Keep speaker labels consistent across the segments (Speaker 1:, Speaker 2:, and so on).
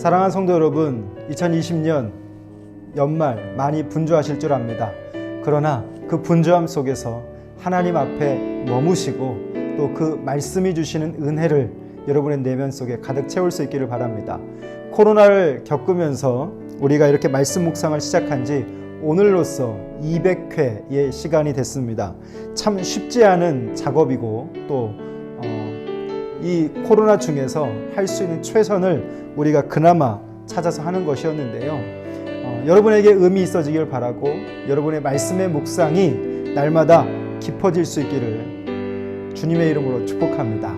Speaker 1: 사랑하는 성도 여러분, 2020년 연말 많이 분주하실 줄 압니다. 그러나 그 분주함 속에서 하나님 앞에 머무시고 또 그 말씀이 주시는 은혜를 여러분의 내면 속에 가득 채울 수 있기를 바랍니다. 코로나를 겪으면서 우리가 이렇게 말씀 묵상을 시작한 지 오늘로써 200회의 시간이 됐습니다. 참 쉽지 않은 작업이고 또 이 코로나 중에서 할 수 있는 최선을 우리가 그나마 찾아서 하는 것이었는데요. 여러분에게 의미 있어지길 바라고 여러분의 말씀의 묵상이 날마다 깊어질 수 있기를 주님의 이름으로 축복합니다.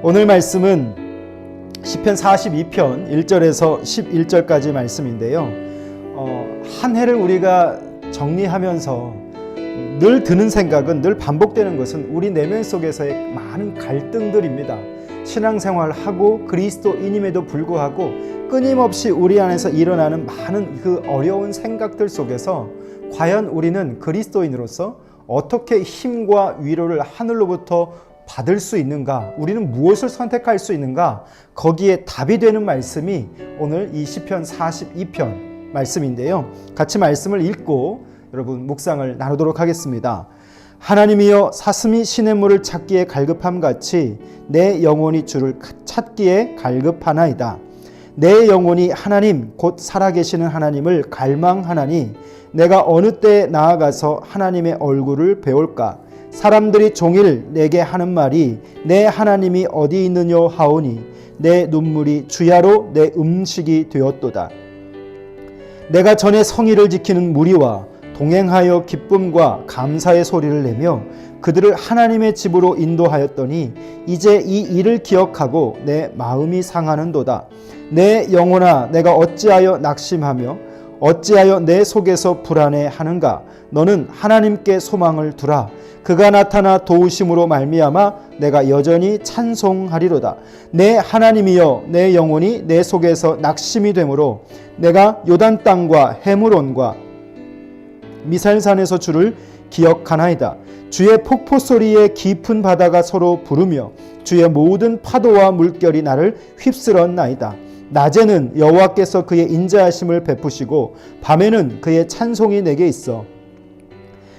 Speaker 1: 오늘 말씀은 시편 42편 1절에서 11절까지 말씀인데요. 한 해를 우리가 정리하면서 늘 드는 생각은, 늘 반복되는 것은 우리 내면 속에서의 많은 갈등들입니다. 신앙생활을 하고 그리스도인임에도 불구하고 끊임없이 우리 안에서 일어나는 많은 그 어려운 생각들 속에서 과연 우리는 그리스도인으로서 어떻게 힘과 위로를 하늘로부터 받을 수 있는가? 우리는 무엇을 선택할 수 있는가? 거기에 답이 되는 말씀이 오늘 이 시편 42편 말씀인데요. 같이 말씀을 읽고 여러분 묵상을 나누도록 하겠습니다. 하나님이여, 사슴이 시냇물을 찾기에 갈급함같이 내 영혼이 주를 찾기에 갈급하나이다. 내 영혼이 하나님 곧 살아계시는 하나님을 갈망하나니 내가 어느 때에 나아가서 하나님의 얼굴을 배울까? 사람들이 종일 내게 하는 말이 내 하나님이 어디 있느냐 하오니 내 눈물이 주야로 내 음식이 되었도다. 내가 전에 성의를 지키는 무리와 동행하여 기쁨과 감사의 소리를 내며 그들을 하나님의 집으로 인도하였더니 이제 이 일을 기억하고 내 마음이 상하는도다. 내 영혼아, 내가 어찌하여 낙심하며 어찌하여 내 속에서 불안해하는가? 너는 하나님께 소망을 두라. 그가 나타나 도우심으로 말미암아 내가 여전히 찬송하리로다. 내 하나님이여, 내 영혼이 내 속에서 낙심이 되므로 내가 요단 땅과 헤므론과 미살산에서 주를 기억하나이다. 주의 폭포 소리에 깊은 바다가 서로 부르며 주의 모든 파도와 물결이 나를 휩쓸었나이다. 낮에는 여호와께서 그의 인자하심을 베푸시고 밤에는 그의 찬송이 내게 있어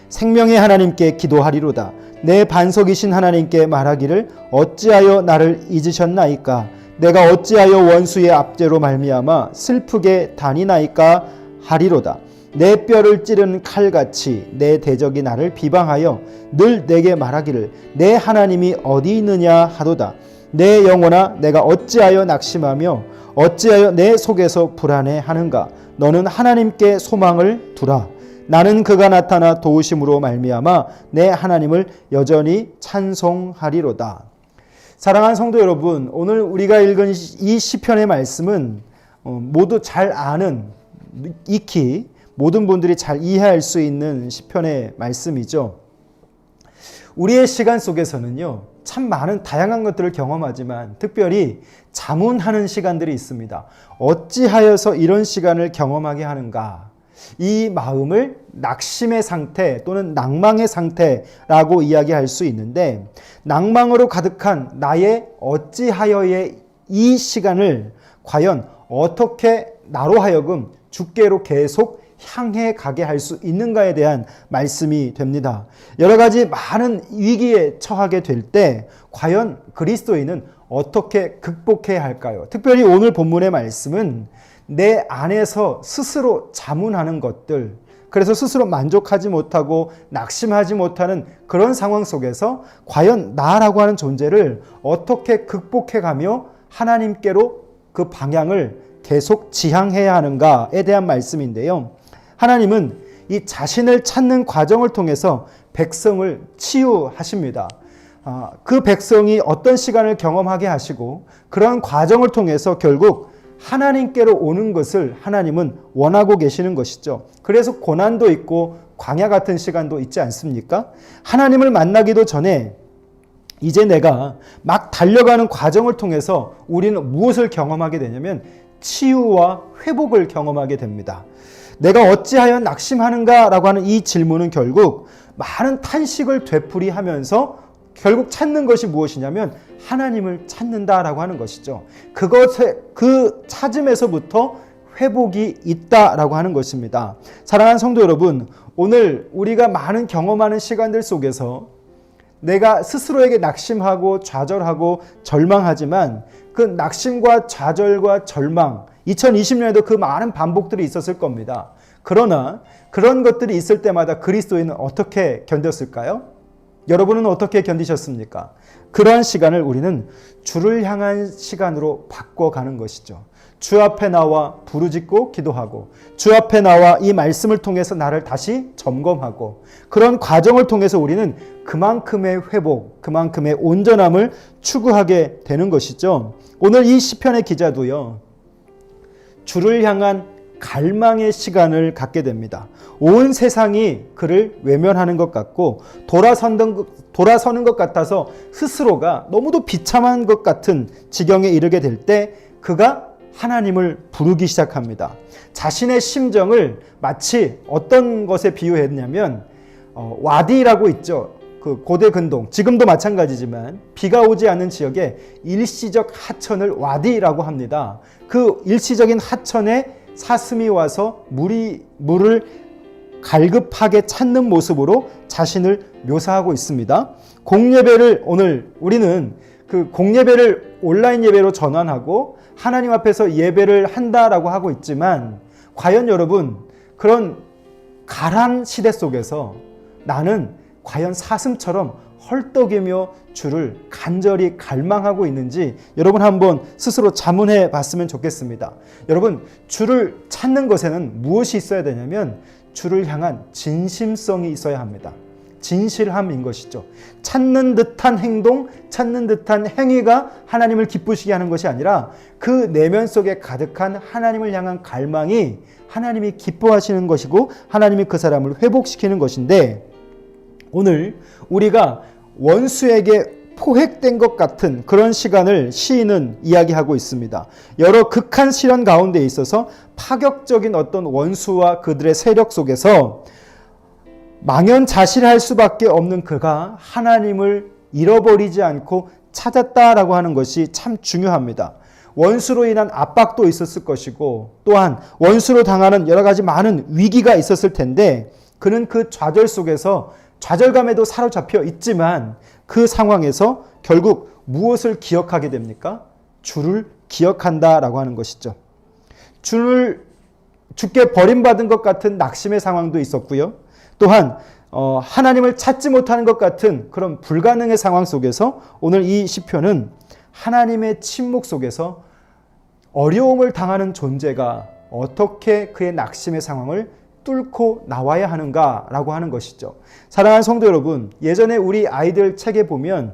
Speaker 1: 생명의 하나님께 기도하리로다. 내 반석이신 하나님께 말하기를 어찌하여 나를 잊으셨나이까? 내가 어찌하여 원수의 압제로 말미암아 슬프게 다니나이까 하리로다. 내 뼈를 찌른 칼같이 내 대적이 나를 비방하여 늘 내게 말하기를 내 하나님이 어디 있느냐 하도다. 내 영혼아, 내가 어찌하여 낙심하며 어찌하여 내 속에서 불안해하는가? 너는 하나님께 소망을 두라. 나는 그가 나타나 도우심으로 말미암아 내 하나님을 여전히 찬송하리로다. 사랑하는 성도 여러분, 오늘 우리가 읽은 이 시편의 말씀은 모두 잘 아는, 익히 모든 분들이 잘 이해할 수 있는 시편의 말씀이죠. 우리의 시간 속에서는요, 참 많은 다양한 것들을 경험하지만 특별히 자문하는 시간들이 있습니다. 어찌하여서 이런 시간을 경험하게 하는가? 이 마음을 낙심의 상태 또는 낭망의 상태라고 이야기할 수 있는데, 낭망으로 가득한 나의 어찌하여의 이 시간을 과연 어떻게 나로 하여금 주께로 계속 향해 가게 할 수 있는가에 대한 말씀이 됩니다. 여러 가지 많은 위기에 처하게 될 때 과연 그리스도인은 어떻게 극복해야 할까요? 특별히 오늘 본문의 말씀은 내 안에서 스스로 자문하는 것들, 그래서 스스로 만족하지 못하고 낙심하지 못하는 그런 상황 속에서 과연 나라고 하는 존재를 어떻게 극복해가며 하나님께로 그 방향을 계속 지향해야 하는가에 대한 말씀인데요. 하나님은 이 자신을 찾는 과정을 통해서 백성을 치유하십니다. 그 백성이 어떤 시간을 경험하게 하시고 그런 과정을 통해서 결국 하나님께로 오는 것을 하나님은 원하고 계시는 것이죠. 그래서 고난도 있고 광야 같은 시간도 있지 않습니까? 하나님을 만나기도 전에 이제 내가 막 달려가는 과정을 통해서 우리는 무엇을 경험하게 되냐면 치유와 회복을 경험하게 됩니다. 내가 어찌하여 낙심하는가 라고 하는 이 질문은 결국 많은 탄식을 되풀이하면서 결국 찾는 것이 무엇이냐면 하나님을 찾는다라고 하는 것이죠. 그 찾음에서부터 회복이 있다라고 하는 것입니다. 사랑하는 성도 여러분, 오늘 우리가 많은 경험하는 시간들 속에서 내가 스스로에게 낙심하고 좌절하고 절망하지만 그 낙심과 좌절과 절망, 2020년에도 그 많은 반복들이 있었을 겁니다. 그러나 그런 것들이 있을 때마다 그리스도인은 어떻게 견뎠을까요? 여러분은 어떻게 견디셨습니까? 그러한 시간을 우리는 주를 향한 시간으로 바꿔가는 것이죠. 주 앞에 나와 부르짖고 기도하고 주 앞에 나와 이 말씀을 통해서 나를 다시 점검하고 그런 과정을 통해서 우리는 그만큼의 회복, 그만큼의 온전함을 추구하게 되는 것이죠. 오늘 이 시편의 기자도요, 주를 향한 갈망의 시간을 갖게 됩니다. 온 세상이 그를 외면하는 것 같고 돌아서는 것 같아서 스스로가 너무도 비참한 것 같은 지경에 이르게 될 때 그가 하나님을 부르기 시작합니다. 자신의 심정을 마치 어떤 것에 비유했냐면 와디라고 있죠. 그 고대 근동, 지금도 마찬가지지만 비가 오지 않는 지역에 일시적 하천을 와디라고 합니다. 그 일시적인 하천에 사슴이 와서 물을 갈급하게 찾는 모습으로 자신을 묘사하고 있습니다. 공예배를 오늘 우리는 그 공예배를 온라인 예배로 전환하고 하나님 앞에서 예배를 한다라고 하고 있지만 과연 여러분 그런 가란 시대 속에서 나는 과연 사슴처럼 헐떡이며 주를 간절히 갈망하고 있는지 여러분 한번 스스로 자문해 봤으면 좋겠습니다. 여러분 주를 찾는 것에는 무엇이 있어야 되냐면 주를 향한 진심성이 있어야 합니다. 진실함인 것이죠. 찾는 듯한 행동, 찾는 듯한 행위가 하나님을 기쁘시게 하는 것이 아니라 그 내면 속에 가득한 하나님을 향한 갈망이 하나님이 기뻐하시는 것이고 하나님이 그 사람을 회복시키는 것인데 오늘 우리가 원수에게 포획된 것 같은 그런 시간을 시인은 이야기하고 있습니다. 여러 극한 시련 가운데 있어서 파격적인 어떤 원수와 그들의 세력 속에서 망연자실할 수밖에 없는 그가 하나님을 잃어버리지 않고 찾았다라고 하는 것이 참 중요합니다. 원수로 인한 압박도 있었을 것이고 또한 원수로 당하는 여러 가지 많은 위기가 있었을 텐데 그는 그 좌절 속에서 좌절감에도 사로잡혀 있지만 그 상황에서 결국 무엇을 기억하게 됩니까? 주를 기억한다라고 하는 것이죠. 주께 버림받은 것 같은 낙심의 상황도 있었고요. 또한 하나님을 찾지 못하는 것 같은 그런 불가능의 상황 속에서 오늘 이 시편은 하나님의 침묵 속에서 어려움을 당하는 존재가 어떻게 그의 낙심의 상황을 뚫고 나와야 하는가라고 하는 것이죠. 사랑하는 성도 여러분, 예전에 우리 아이들 책에 보면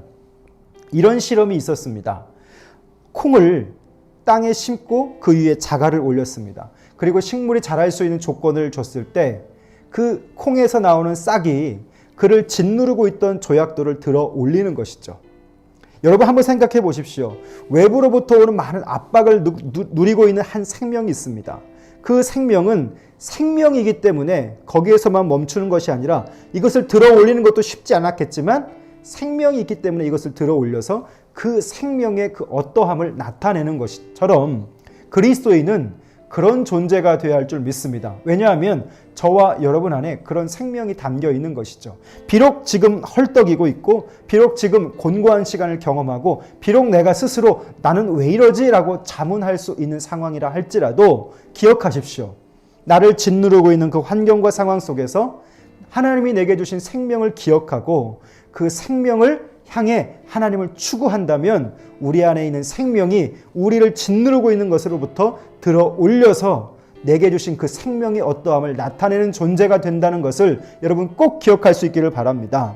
Speaker 1: 이런 실험이 있었습니다. 콩을 땅에 심고 그 위에 자갈을 올렸습니다. 그리고 식물이 자랄 수 있는 조건을 줬을 때 그 콩에서 나오는 싹이 그를 짓누르고 있던 조약돌을 들어 올리는 것이죠. 여러분 한번 생각해 보십시오. 외부로부터 오는 많은 압박을 누리고 있는 한 생명이 있습니다. 그 생명은 생명이기 때문에 거기에서만 멈추는 것이 아니라 이것을 들어 올리는 것도 쉽지 않았겠지만 생명이 있기 때문에 이것을 들어 올려서 그 생명의 그 어떠함을 나타내는 것처럼 그리스도인은 그런 존재가 되어야 할 줄 믿습니다. 왜냐하면 저와 여러분 안에 그런 생명이 담겨 있는 것이죠. 비록 지금 헐떡이고 있고 비록 지금 곤고한 시간을 경험하고 비록 내가 스스로 나는 왜 이러지? 라고 자문할 수 있는 상황이라 할지라도 기억하십시오. 나를 짓누르고 있는 그 환경과 상황 속에서 하나님이 내게 주신 생명을 기억하고 그 생명을 향해 하나님을 추구한다면 우리 안에 있는 생명이 우리를 짓누르고 있는 것으로부터 들어 올려서 내게 주신 그 생명의 어떠함을 나타내는 존재가 된다는 것을 여러분 꼭 기억할 수 있기를 바랍니다.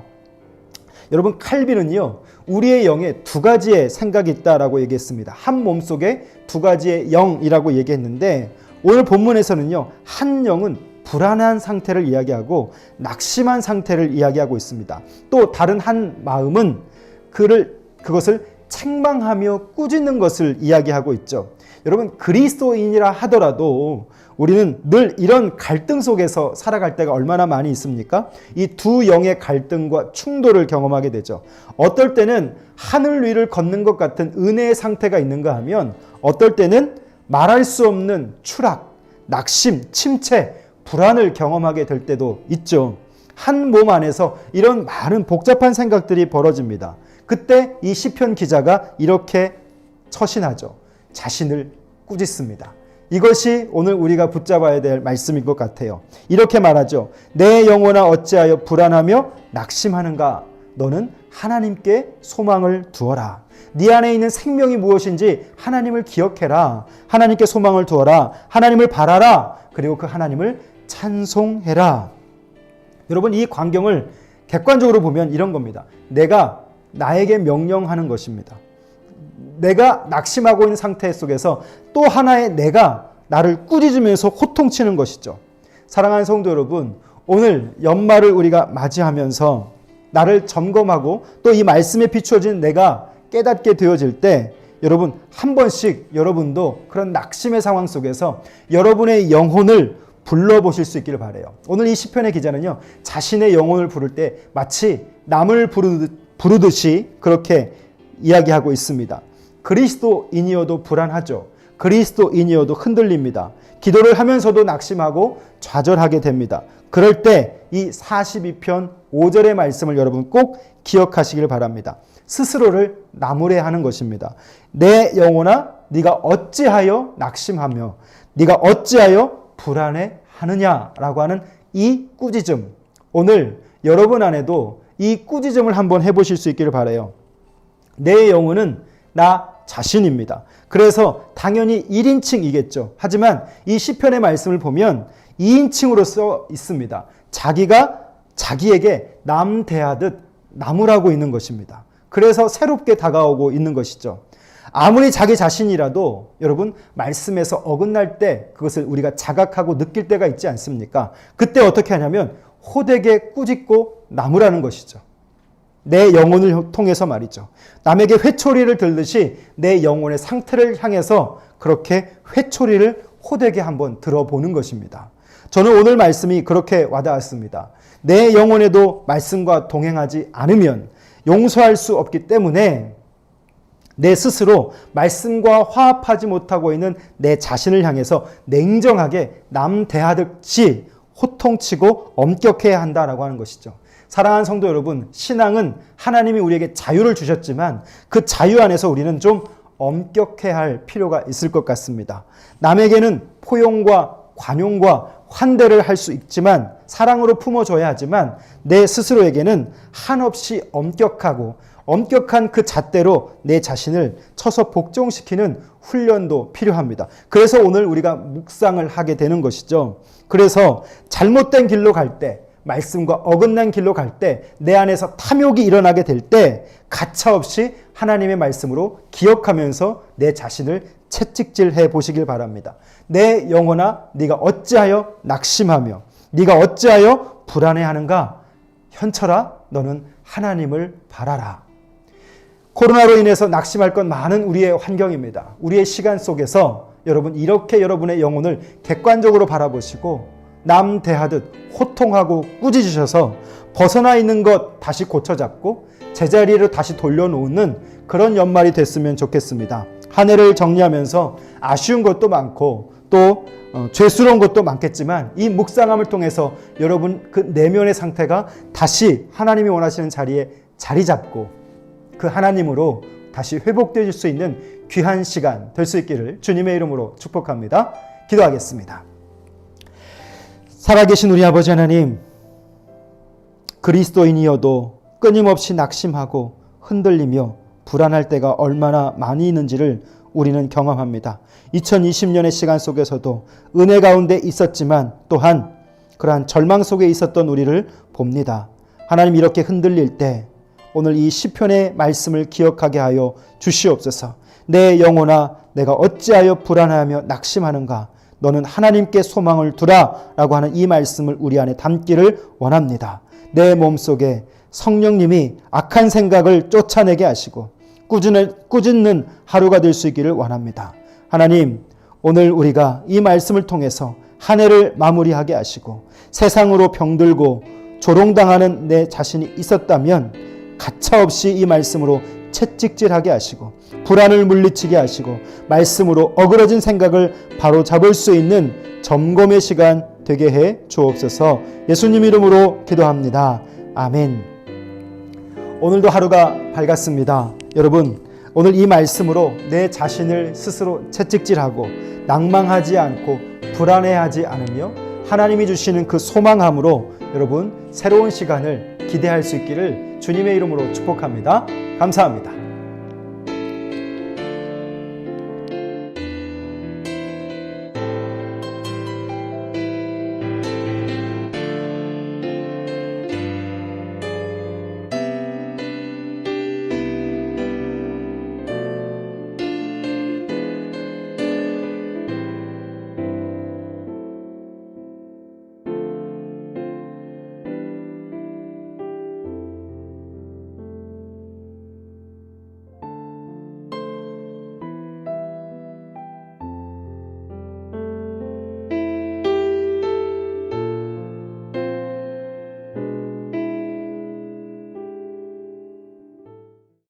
Speaker 1: 여러분 칼빈은요 우리의 영에 두 가지의 생각이 있다라고 얘기했습니다. 한 몸속에 두 가지의 영이라고 얘기했는데 오늘 본문에서는요 한 영은 불안한 상태를 이야기하고 낙심한 상태를 이야기하고 있습니다. 또 다른 한 마음은 그것을 책망하며 꾸짖는 것을 이야기하고 있죠. 여러분 그리스도인이라 하더라도 우리는 늘 이런 갈등 속에서 살아갈 때가 얼마나 많이 있습니까? 이 두 영의 갈등과 충돌을 경험하게 되죠. 어떨 때는 하늘 위를 걷는 것 같은 은혜의 상태가 있는가 하면 어떨 때는 말할 수 없는 추락, 낙심, 침체, 불안을 경험하게 될 때도 있죠. 한 몸 안에서 이런 많은 복잡한 생각들이 벌어집니다. 그때 이 시편 기자가 이렇게 처신하죠. 자신을 꾸짖습니다. 이것이 오늘 우리가 붙잡아야 될 말씀인 것 같아요. 이렇게 말하죠. 내 영혼아 어찌하여 불안하며 낙심하는가? 너는 하나님께 소망을 두어라. 네 안에 있는 생명이 무엇인지 하나님을 기억해라. 하나님께 소망을 두어라. 하나님을 바라라. 그리고 그 하나님을 찬송해라. 여러분, 이 광경을 객관적으로 보면 이런 겁니다. 내가 나에게 명령하는 것입니다. 내가 낙심하고 있는 상태 속에서 또 하나의 내가 나를 꾸짖으면서 호통치는 것이죠. 사랑하는 성도 여러분, 오늘 연말을 우리가 맞이하면서 나를 점검하고 또 이 말씀에 비추어진 내가 깨닫게 되어질 때 여러분 한 번씩 여러분도 그런 낙심의 상황 속에서 여러분의 영혼을 불러보실 수 있기를 바라요. 오늘 이 시편의 기자는요, 자신의 영혼을 부를 때 마치 남을 부르듯이 그렇게 이야기하고 있습니다. 그리스도인이어도 불안하죠. 그리스도인이어도 흔들립니다. 기도를 하면서도 낙심하고 좌절하게 됩니다. 그럴 때 이 42편 5절의 말씀을 여러분 꼭 기억하시길 바랍니다. 스스로를 나무래하는 것입니다. 내 영혼아 네가 어찌하여 낙심하며 네가 어찌하여 불안해하느냐라고 하는 이 꾸짖음. 오늘 여러분 안에도 이 꾸짖음을 한번 해보실 수 있기를 바라요. 내 영혼은 나 자신입니다. 그래서 당연히 1인칭이겠죠. 하지만 이 시편의 말씀을 보면 2인칭으로 써 있습니다. 자기가 자기에게 남 대하듯 나무라고 있는 것입니다. 그래서 새롭게 다가오고 있는 것이죠. 아무리 자기 자신이라도 여러분 말씀에서 어긋날 때 그것을 우리가 자각하고 느낄 때가 있지 않습니까? 그때 어떻게 하냐면 호되게 꾸짖고 나무라는 것이죠. 내 영혼을 통해서 말이죠. 남에게 회초리를 들듯이 내 영혼의 상태를 향해서 그렇게 회초리를 호되게 한번 들어보는 것입니다. 저는 오늘 말씀이 그렇게 와닿았습니다. 내 영혼에도 말씀과 동행하지 않으면 용서할 수 없기 때문에 내 스스로 말씀과 화합하지 못하고 있는 내 자신을 향해서 냉정하게 남 대하듯이 호통치고 엄격해야 한다라고 하는 것이죠. 사랑하는 성도 여러분, 신앙은 하나님이 우리에게 자유를 주셨지만 그 자유 안에서 우리는 좀 엄격해야 할 필요가 있을 것 같습니다. 남에게는 포용과 관용과 환대를 할 수 있지만 사랑으로 품어줘야 하지만 내 스스로에게는 한없이 엄격한 그 잣대로 내 자신을 쳐서 복종시키는 훈련도 필요합니다. 그래서 오늘 우리가 묵상을 하게 되는 것이죠. 그래서 잘못된 길로 갈 때, 말씀과 어긋난 길로 갈 때, 내 안에서 탐욕이 일어나게 될 때 가차없이 하나님의 말씀으로 기억하면서 내 자신을 채찍질해 보시길 바랍니다. 내 영혼아 네가 어찌하여 낙심하며 네가 어찌하여 불안해하는가? 현철아 너는 하나님을 바라라. 코로나로 인해서 낙심할 건 많은 우리의 환경입니다. 우리의 시간 속에서 여러분 이렇게 여러분의 영혼을 객관적으로 바라보시고 남 대하듯 호통하고 꾸짖으셔서 벗어나 있는 것 다시 고쳐잡고 제자리로 다시 돌려놓는 그런 연말이 됐으면 좋겠습니다. 한 해를 정리하면서 아쉬운 것도 많고 또 죄스러운 것도 많겠지만 이 묵상함을 통해서 여러분 그 내면의 상태가 다시 하나님이 원하시는 자리에 자리 잡고 그 하나님으로 다시 회복될 수 있는 귀한 시간 될 수 있기를 주님의 이름으로 축복합니다. 기도하겠습니다. 살아계신 우리 아버지 하나님, 그리스도인이어도 끊임없이 낙심하고 흔들리며 불안할 때가 얼마나 많이 있는지를 우리는 경험합니다. 2020년의 시간 속에서도 은혜 가운데 있었지만 또한 그러한 절망 속에 있었던 우리를 봅니다. 하나님 이렇게 흔들릴 때 오늘 이 시편의 말씀을 기억하게 하여 주시옵소서. 내 영혼아 내가 어찌하여 불안하며 낙심하는가? 너는 하나님께 소망을 두라 라고 하는 이 말씀을 우리 안에 담기를 원합니다. 내 몸속에 성령님이 악한 생각을 쫓아내게 하시고 꾸짖는 하루가 될 수 있기를 원합니다. 하나님, 오늘 우리가 이 말씀을 통해서 한 해를 마무리하게 하시고 세상으로 병들고 조롱당하는 내 자신이 있었다면 가차없이 이 말씀으로 채찍질하게 하시고 불안을 물리치게 하시고 말씀으로 어그러진 생각을 바로 잡을 수 있는 점검의 시간 되게 해 주옵소서. 예수님 이름으로 기도합니다. 아멘. 오늘도 하루가 밝았습니다. 여러분, 오늘 이 말씀으로 내 자신을 스스로 채찍질하고 낭망하지 않고 불안해하지 않으며 하나님이 주시는 그 소망함으로 여러분 새로운 시간을 기대할 수 있기를 주님의 이름으로 축복합니다. 감사합니다.